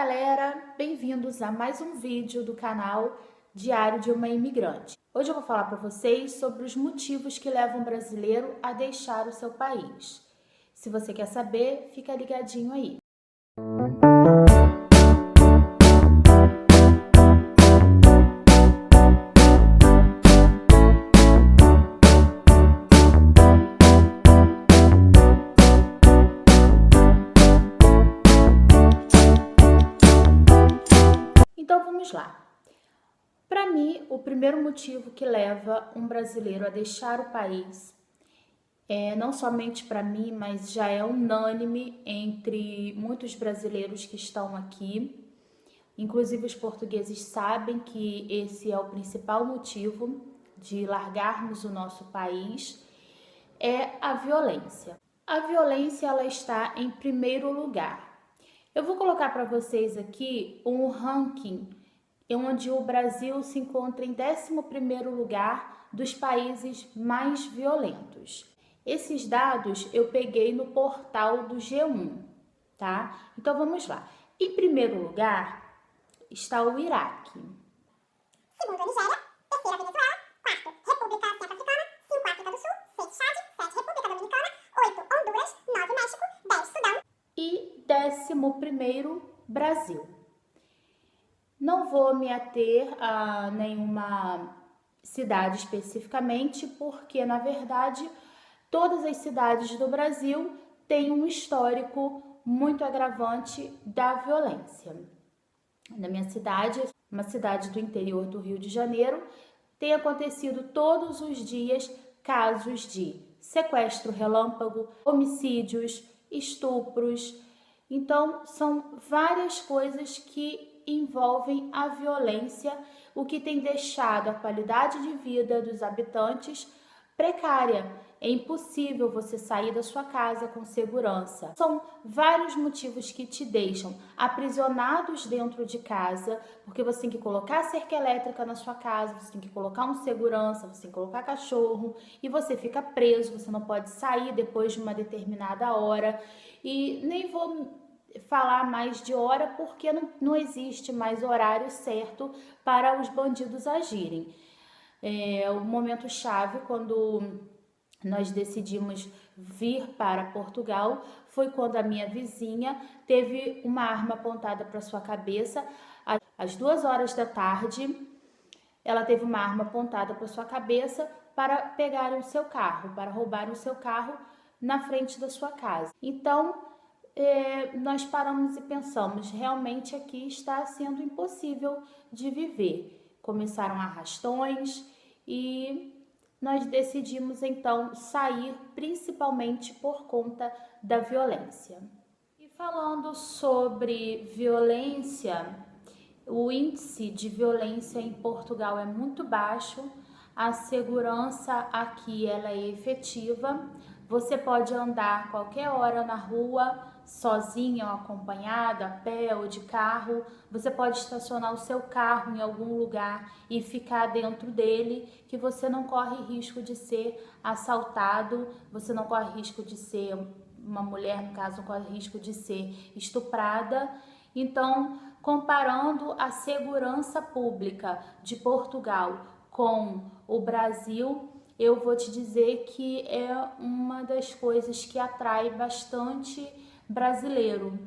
galera, bem-vindos a mais um vídeo do canal Diário de uma Imigrante. Hoje eu vou falar para vocês sobre os motivos que levam o brasileiro a deixar o seu país. Se você quer saber, fica ligadinho aí. Então vamos lá. Para mim, o primeiro motivo que leva um brasileiro a deixar o país, não somente para mim, mas já é unânime entre muitos brasileiros que estão aqui, inclusive os portugueses sabem que esse é o principal motivo de largarmos o nosso país, é a violência. A violência ela está em primeiro lugar. Eu vou colocar para vocês aqui um ranking onde o Brasil se encontra em 11º lugar dos países mais violentos. Esses dados eu peguei no portal do G1, tá? Então vamos lá. Em primeiro lugar está o Iraque. Segundo a Nigéria, terceira Venezuela, quarto República Centro-Africana, 5 África do Sul, 6 Chad, 7 República Dominicana, 8 Honduras, 9 México, 10 Sudão e 11º Brasil. Não vou me ater a nenhuma cidade especificamente, porque na verdade todas as cidades do Brasil têm um histórico muito agravante da violência. Na minha cidade, uma cidade do interior do Rio de Janeiro, tem acontecido todos os dias casos de sequestro relâmpago, homicídios, estupros. Então, são várias coisas que envolvem a violência, o que tem deixado a qualidade de vida dos habitantes precária. É impossível você sair da sua casa com segurança. São vários motivos que te deixam aprisionados dentro de casa, porque você tem que colocar cerca elétrica na sua casa, você tem que colocar um segurança, você tem que colocar cachorro, e você fica preso, você não pode sair depois de uma determinada hora. E nem vou falar mais de hora, porque não existe mais horário certo para os bandidos agirem. O momento chave, quando nós decidimos vir para Portugal, foi quando a minha vizinha teve uma arma apontada para sua cabeça. Às 2 horas da tarde, ela teve uma arma apontada para sua cabeça para pegarem o seu carro, para roubarem o seu carro na frente da sua casa. Então, nós paramos e pensamos, realmente aqui está sendo impossível de viver. Começaram arrastões e nós decidimos então sair, principalmente por conta da violência. E falando sobre violência, o índice de violência em Portugal é muito baixo, a segurança aqui ela é efetiva, você pode andar qualquer hora na rua, sozinha ou acompanhada, a pé ou de carro, você pode estacionar o seu carro em algum lugar e ficar dentro dele, que você não corre risco de ser assaltado, você não corre risco de ser, uma mulher no caso, não corre risco de ser estuprada. Então, comparando a segurança pública de Portugal com o Brasil, eu vou te dizer que é uma das coisas que atrai bastante brasileiro,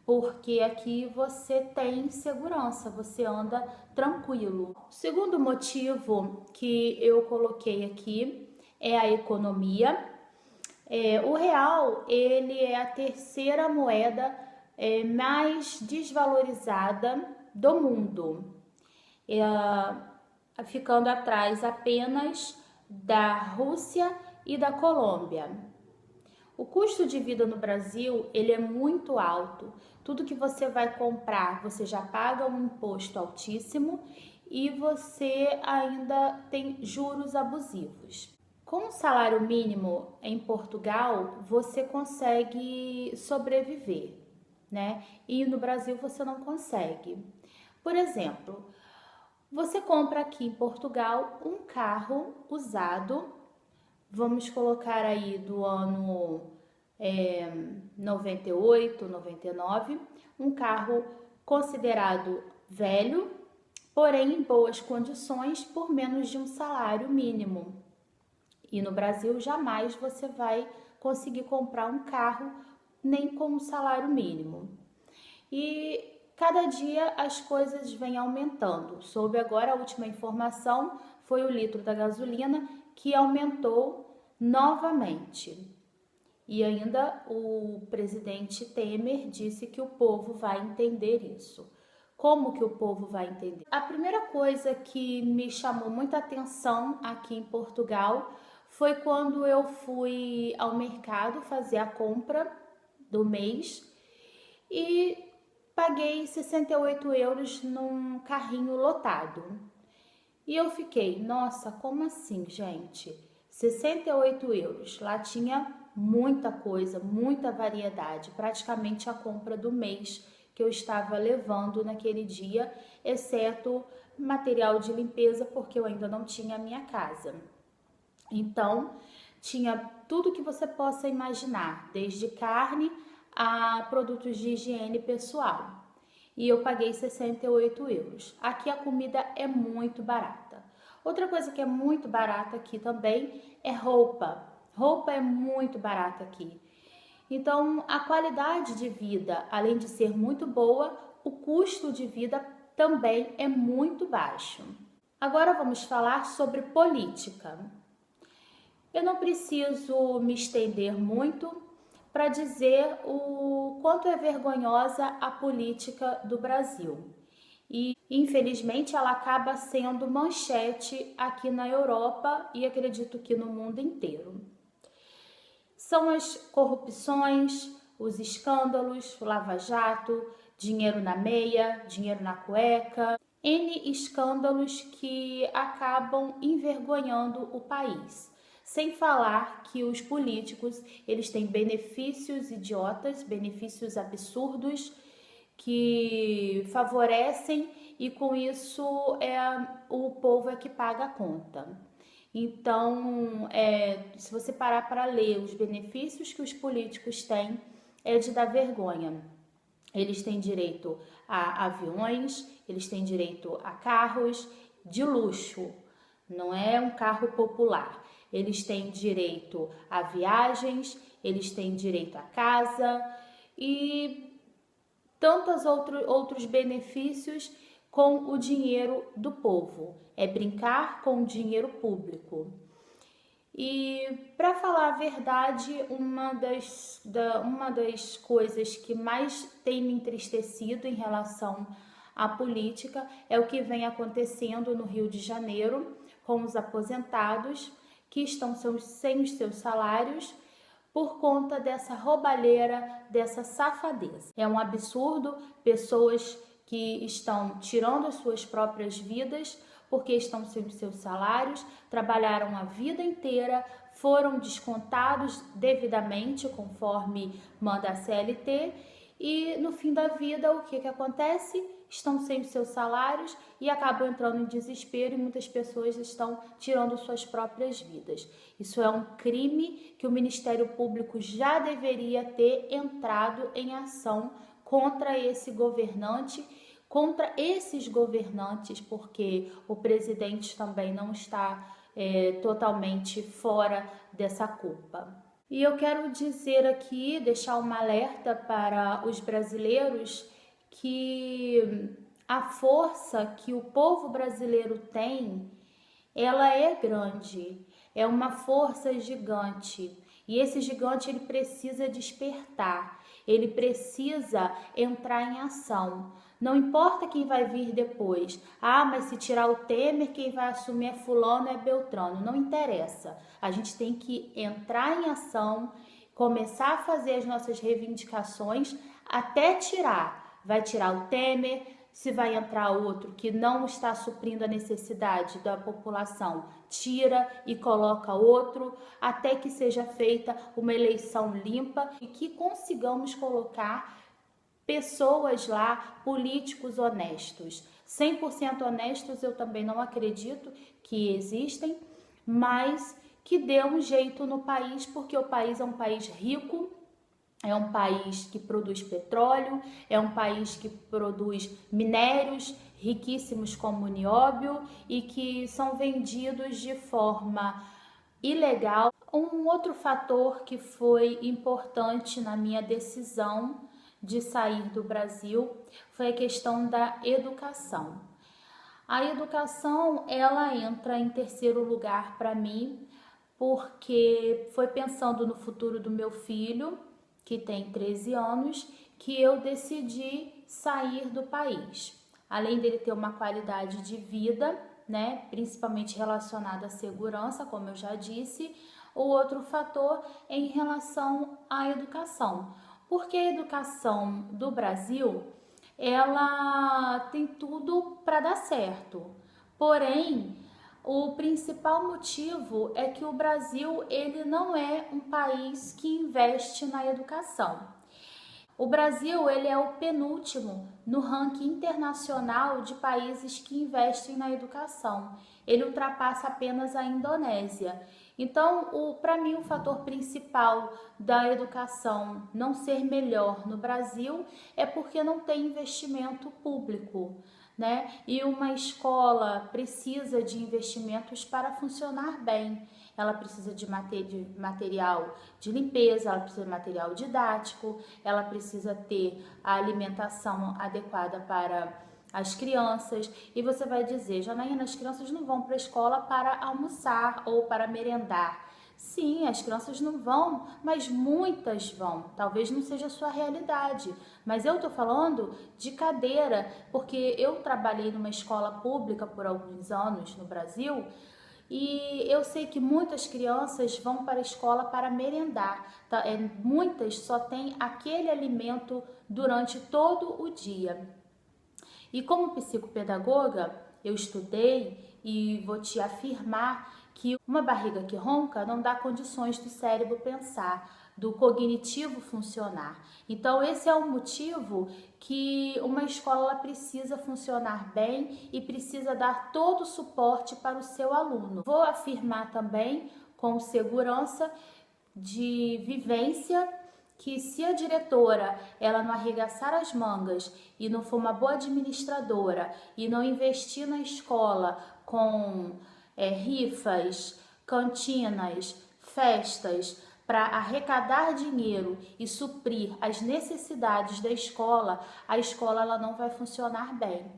porque aqui você tem segurança, você anda tranquilo. O segundo motivo que eu coloquei aqui é a economia. O real, ele é a terceira moeda mais desvalorizada do mundo, ficando atrás apenas da Rússia e da Colômbia. O custo de vida no Brasil, ele é muito alto. Tudo que você vai comprar, você já paga um imposto altíssimo e você ainda tem juros abusivos. Com o salário mínimo em Portugal, você consegue sobreviver, né? E no Brasil você não consegue. Por exemplo, você compra aqui em Portugal um carro usado, vamos colocar aí do ano 98, 99, um carro considerado velho, porém em boas condições, por menos de um salário mínimo. E no Brasil jamais você vai conseguir comprar um carro nem com um salário mínimo. E cada dia as coisas vêm aumentando. Soube agora, a última informação foi o litro da gasolina que aumentou novamente. E ainda o presidente Temer disse que o povo vai entender isso. Como que o povo vai entender? A primeira coisa que me chamou muita atenção aqui em Portugal foi quando eu fui ao mercado fazer a compra do mês e paguei 68 euros num carrinho lotado. E eu fiquei, nossa, como assim, gente? 68 euros. Lá tinha muita coisa, muita variedade, praticamente a compra do mês que eu estava levando naquele dia, exceto material de limpeza, porque eu ainda não tinha a minha casa. Então, tinha tudo que você possa imaginar, desde carne a produtos de higiene pessoal. E eu paguei 68 euros. Aqui a comida é muito barata. Outra coisa que é muito barata aqui também é roupa. Roupa é muito barata aqui. Então, a qualidade de vida, além de ser muito boa, o custo de vida também é muito baixo. Agora vamos falar sobre política. Eu não preciso me estender muito para dizer o quanto é vergonhosa a política do Brasil. E, infelizmente, ela acaba sendo manchete aqui na Europa e acredito que no mundo inteiro. São as corrupções, os escândalos, o lava-jato, dinheiro na meia, dinheiro na cueca, N escândalos que acabam envergonhando o país. Sem falar que os políticos, eles têm benefícios idiotas, benefícios absurdos que favorecem e com isso o povo é que paga a conta. Então, se você parar para ler os benefícios que os políticos têm, é de dar vergonha. Eles têm direito a aviões, eles têm direito a carros de luxo, não é um carro popular. Eles têm direito a viagens, eles têm direito a casa e tantos outros benefícios com o dinheiro do povo. É brincar com o dinheiro público. E, para falar a verdade, uma das coisas que mais tem me entristecido em relação à política é o que vem acontecendo no Rio de Janeiro com os aposentados que estão sem os seus salários por conta dessa roubalheira, dessa safadeza. É um absurdo pessoas que estão tirando as suas próprias vidas porque estão sem os seus salários, trabalharam a vida inteira, foram descontados devidamente conforme manda a CLT e no fim da vida o que acontece? Estão sem os seus salários e acabam entrando em desespero e muitas pessoas estão tirando suas próprias vidas. Isso é um crime que o Ministério Público já deveria ter entrado em ação contra esse governante, contra esses governantes, porque o presidente também não está totalmente fora dessa culpa. E eu quero dizer aqui, deixar um alerta para os brasileiros que a força que o povo brasileiro tem, ela é grande, é uma força gigante. E esse gigante ele precisa despertar, ele precisa entrar em ação. Não importa quem vai vir depois. Ah, mas se tirar o Temer, quem vai assumir é fulano, é Beltrano. Não interessa. A gente tem que entrar em ação, começar a fazer as nossas reivindicações até tirar. Vai tirar o Temer, se vai entrar outro que não está suprindo a necessidade da população, tira e coloca outro, até que seja feita uma eleição limpa e que consigamos colocar pessoas lá, políticos honestos. 100% honestos eu também não acredito que existem, mas que dê um jeito no país, porque o país é um país rico, É um país que produz petróleo, é um país que produz minérios riquíssimos como nióbio e que são vendidos de forma ilegal. Um outro fator que foi importante na minha decisão de sair do Brasil foi a questão da educação. A educação, ela entra em terceiro lugar para mim, porque foi pensando no futuro do meu filho, que tem 13 anos, que eu decidi sair do país. Além dele ter uma qualidade de vida, né, principalmente relacionada à segurança, como eu já disse, o outro fator é em relação à educação. Porque a educação do Brasil, ela tem tudo para dar certo. Porém, o principal motivo é que o Brasil, ele não é um país que investe na educação. O Brasil, ele é o penúltimo no ranking internacional de países que investem na educação. Ele ultrapassa apenas a Indonésia. Então, para mim, o fator principal da educação não ser melhor no Brasil é porque não tem investimento público, né? E uma escola precisa de investimentos para funcionar bem. Ela precisa de material de limpeza, ela precisa de material didático, ela precisa ter a alimentação adequada para as crianças. E você vai dizer, Janaína, as crianças não vão para a escola para almoçar ou para merendar. Sim, as crianças não vão, mas muitas vão. Talvez não seja a sua realidade, mas eu tô falando de cadeira, porque eu trabalhei numa escola pública por alguns anos no Brasil e eu sei que muitas crianças vão para a escola para merendar. Muitas só têm aquele alimento durante todo o dia. E como psicopedagoga, eu estudei e vou te afirmar que uma barriga que ronca não dá condições do cérebro pensar, do cognitivo funcionar. Então, esse é o motivo que uma escola precisa funcionar bem e precisa dar todo o suporte para o seu aluno. Vou afirmar também com segurança de vivência que se a diretora ela não arregaçar as mangas e não for uma boa administradora e não investir na escola com rifas, cantinas, festas para arrecadar dinheiro e suprir as necessidades da escola, a escola ela não vai funcionar bem.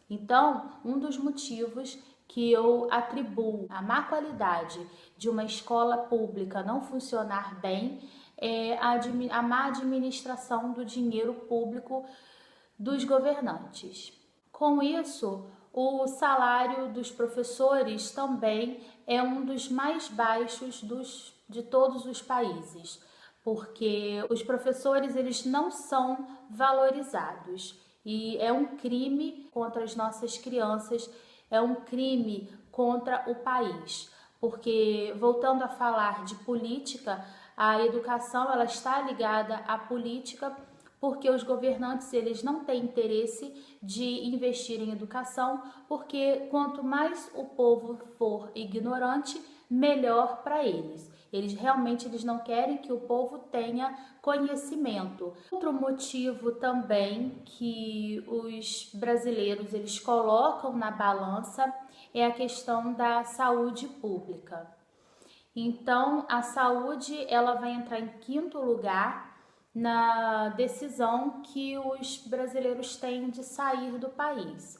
Então, um dos motivos que eu atribuo a má qualidade de uma escola pública não funcionar bem é a má administração do dinheiro público dos governantes. Com isso, o salário dos professores também é um dos mais baixos de todos os países, porque os professores eles não são valorizados e é um crime contra as nossas crianças, é um crime contra o país, porque voltando a falar de política, a educação ela está ligada à política porque os governantes eles não têm interesse de investir em educação, porque quanto mais o povo for ignorante, melhor para eles. Eles não querem que o povo tenha conhecimento. Outro motivo também que os brasileiros eles colocam na balança é a questão da saúde pública. Então, a saúde ela vai entrar em quinto lugar na decisão que os brasileiros têm de sair do país.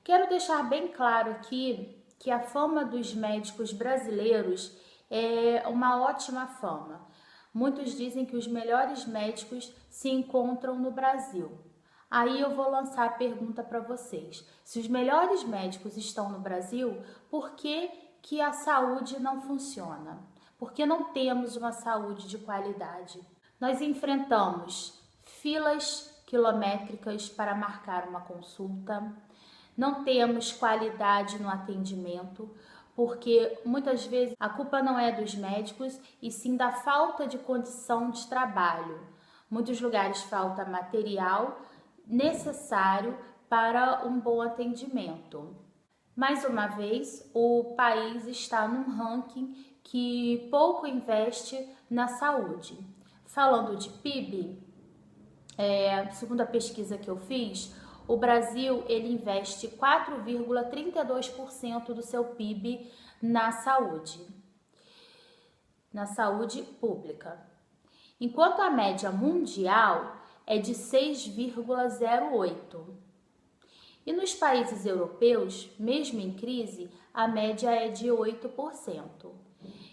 Quero deixar bem claro aqui que a fama dos médicos brasileiros é uma ótima fama. Muitos dizem que os melhores médicos se encontram no Brasil. Aí eu vou lançar a pergunta para vocês. Se os melhores médicos estão no Brasil, por que a saúde não funciona? Por que não temos uma saúde de qualidade? Nós enfrentamos filas quilométricas para marcar uma consulta, não temos qualidade no atendimento, porque muitas vezes a culpa não é dos médicos e sim da falta de condição de trabalho. Muitos lugares falta material necessário para um bom atendimento. Mais uma vez, o país está num ranking que pouco investe na saúde. falando de PIB, segundo a pesquisa que eu fiz, o Brasil ele investe 4,32% do seu PIB na saúde pública, enquanto a média mundial é de 6,08%. E nos países europeus, mesmo em crise, a média é de 8%.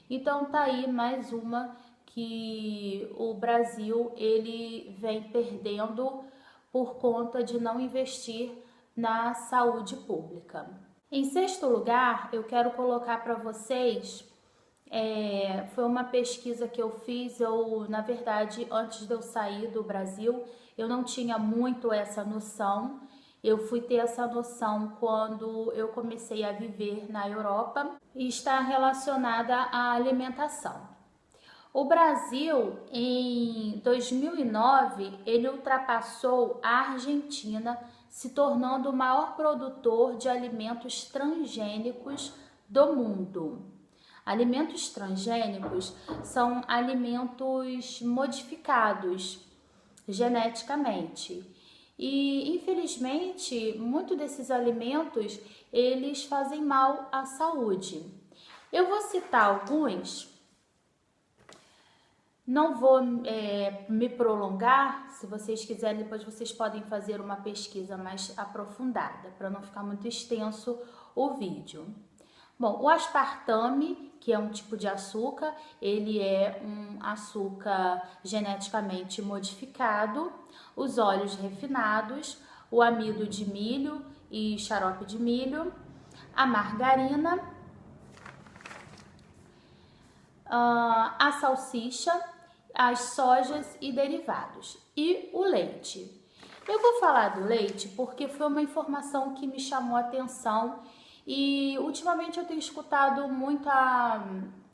Então tá aí mais uma que o Brasil ele vem perdendo por conta de não investir na saúde pública. Em sexto lugar, eu quero colocar para vocês, foi uma pesquisa que eu fiz, na verdade, antes de eu sair do Brasil, eu não tinha muito essa noção. Eu fui ter essa noção quando eu comecei a viver na Europa e está relacionada à alimentação. O Brasil, em 2009, ele ultrapassou a Argentina, se tornando o maior produtor de alimentos transgênicos do mundo. Alimentos transgênicos são alimentos modificados geneticamente. E, infelizmente, muitos desses alimentos, eles fazem mal à saúde. Eu vou citar alguns, não vou me prolongar. Se vocês quiserem, depois vocês podem fazer uma pesquisa mais aprofundada, para não ficar muito extenso o vídeo. Bom, o aspartame, que é um tipo de açúcar, ele é um açúcar geneticamente modificado. Os óleos refinados, o amido de milho e xarope de milho, a margarina, a salsicha, as sojas e derivados, e o leite. Eu vou falar do leite porque foi uma informação que me chamou a atenção e ultimamente eu tenho escutado muito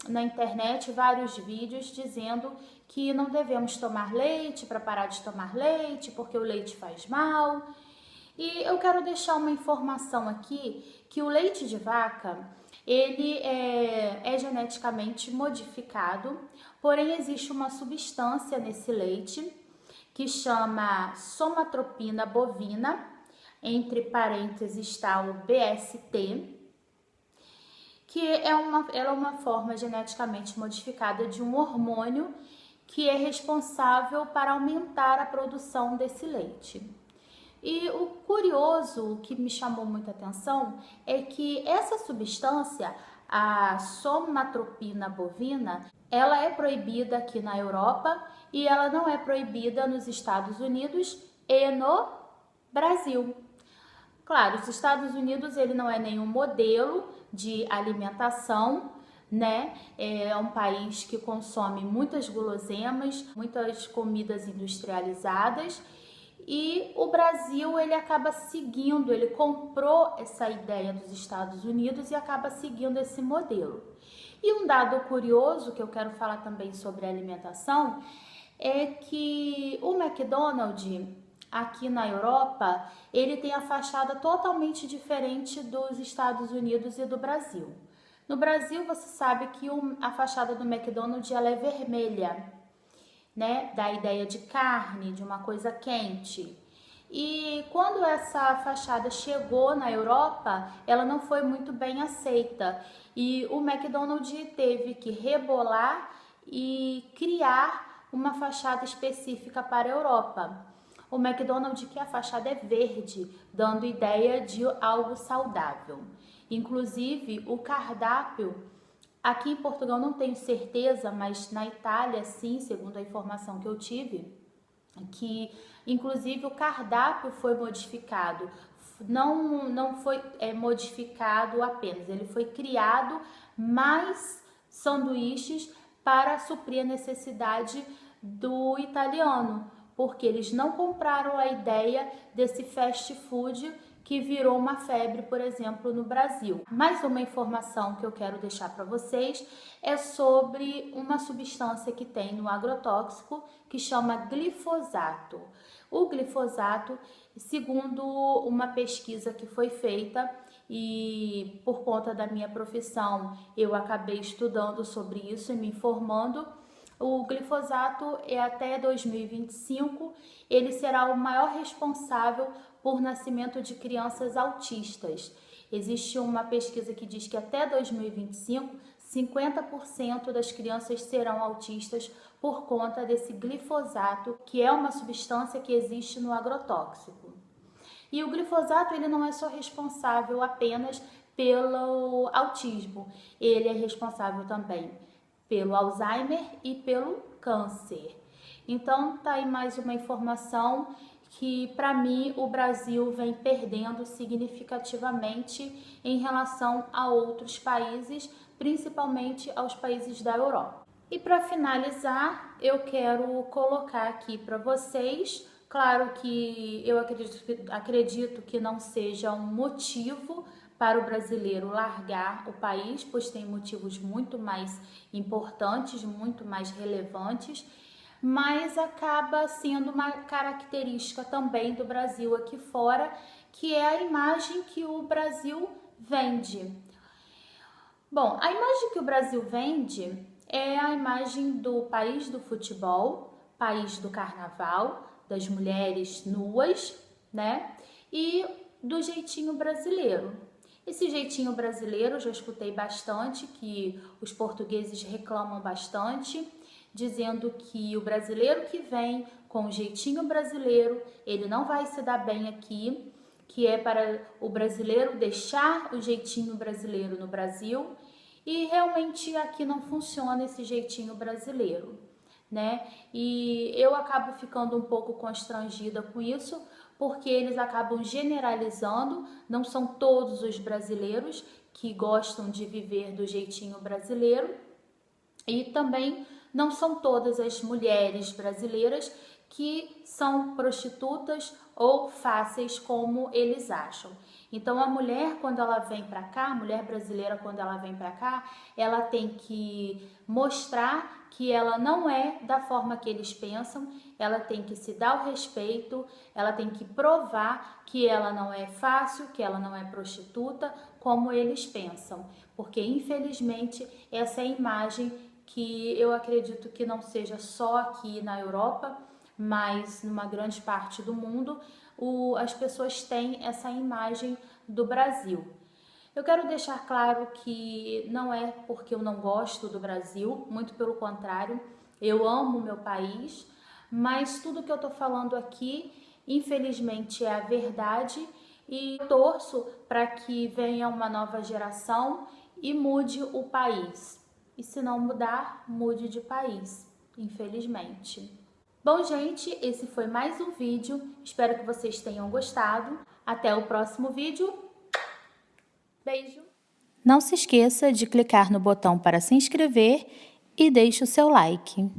na internet vários vídeos dizendo que não devemos tomar leite, para parar de tomar leite, porque o leite faz mal. E eu quero deixar uma informação aqui, que o leite de vaca, ele é geneticamente modificado, porém existe uma substância nesse leite que chama somatropina bovina, entre parênteses está o BST, que ela é uma forma geneticamente modificada de um hormônio que é responsável para aumentar a produção desse leite. E o curioso, o que me chamou muita atenção, é que essa substância, a somatropina bovina, ela é proibida aqui na Europa e ela não é proibida nos Estados Unidos e no Brasil. Claro, os Estados Unidos ele não é nenhum modelo de alimentação, né? É um país que consome muitas guloseimas, muitas comidas industrializadas, e o Brasil ele acaba seguindo, ele comprou essa ideia dos Estados Unidos e acaba seguindo esse modelo. E um dado curioso que eu quero falar também sobre alimentação é que o McDonald's aqui na Europa, ele tem a fachada totalmente diferente dos Estados Unidos e do Brasil. No Brasil, você sabe que a fachada do McDonald's ela é vermelha, né? Da ideia de carne, de uma coisa quente. E quando essa fachada chegou na Europa, ela não foi muito bem aceita. E o McDonald's teve que rebolar e criar uma fachada específica para a Europa. O McDonald's que a fachada é verde, dando ideia de algo saudável. Inclusive, o cardápio, aqui em Portugal não tenho certeza, mas na Itália sim, segundo a informação que eu tive, que inclusive o cardápio foi modificado. Não foi modificado apenas, ele foi criado mais sanduíches para suprir a necessidade do italiano, porque eles não compraram a ideia desse fast food que virou uma febre, por exemplo, no Brasil. Mais uma informação que eu quero deixar para vocês é sobre uma substância que tem no agrotóxico que chama glifosato. O glifosato, segundo uma pesquisa que foi feita, e por conta da minha profissão eu acabei estudando sobre isso e me informando, O glifosato até 2025, ele será o maior responsável por nascimento de crianças autistas. Existe uma pesquisa que diz que até 2025, 50% das crianças serão autistas por conta desse glifosato, que é uma substância que existe no agrotóxico. E o glifosato, ele não é só responsável apenas pelo autismo, ele é responsável também pelo Alzheimer e pelo câncer. Então, tá aí mais uma informação que, para mim, o Brasil vem perdendo significativamente em relação a outros países, principalmente aos países da Europa. E para finalizar, eu quero colocar aqui para vocês, claro que eu acredito que não seja um motivo para o brasileiro largar o país, pois tem motivos muito mais importantes, muito mais relevantes, mas acaba sendo uma característica também do Brasil aqui fora, que é a imagem que o Brasil vende. Bom, a imagem que o Brasil vende é a imagem do país do futebol, país do carnaval, das mulheres nuas, né? E do jeitinho brasileiro. Esse jeitinho brasileiro, eu já escutei bastante, que os portugueses reclamam bastante, dizendo que o brasileiro que vem com o jeitinho brasileiro, ele não vai se dar bem aqui, que é para o brasileiro deixar o jeitinho brasileiro no Brasil, e realmente aqui não funciona esse jeitinho brasileiro, né? E eu acabo ficando um pouco constrangida com isso, porque eles acabam generalizando, não são todos os brasileiros que gostam de viver do jeitinho brasileiro, e também não são todas as mulheres brasileiras que são prostitutas ou fáceis como eles acham. Então a mulher, quando ela vem para cá, a mulher brasileira, quando ela vem para cá, ela tem que mostrar que ela não é da forma que eles pensam, ela tem que se dar o respeito, ela tem que provar que ela não é fácil, que ela não é prostituta, como eles pensam. Porque infelizmente essa é a imagem que eu acredito que não seja só aqui na Europa, mas numa grande parte do mundo, as pessoas têm essa imagem do Brasil. Eu quero deixar claro que não é porque eu não gosto do Brasil, muito pelo contrário, eu amo o meu país, mas tudo que eu tô falando aqui, infelizmente, é a verdade e torço para que venha uma nova geração e mude o país. E se não mudar, mude de país, infelizmente. Bom, gente, esse foi mais um vídeo. Espero que vocês tenham gostado. Até o próximo vídeo. Beijo! Não se esqueça de clicar no botão para se inscrever e deixe o seu like.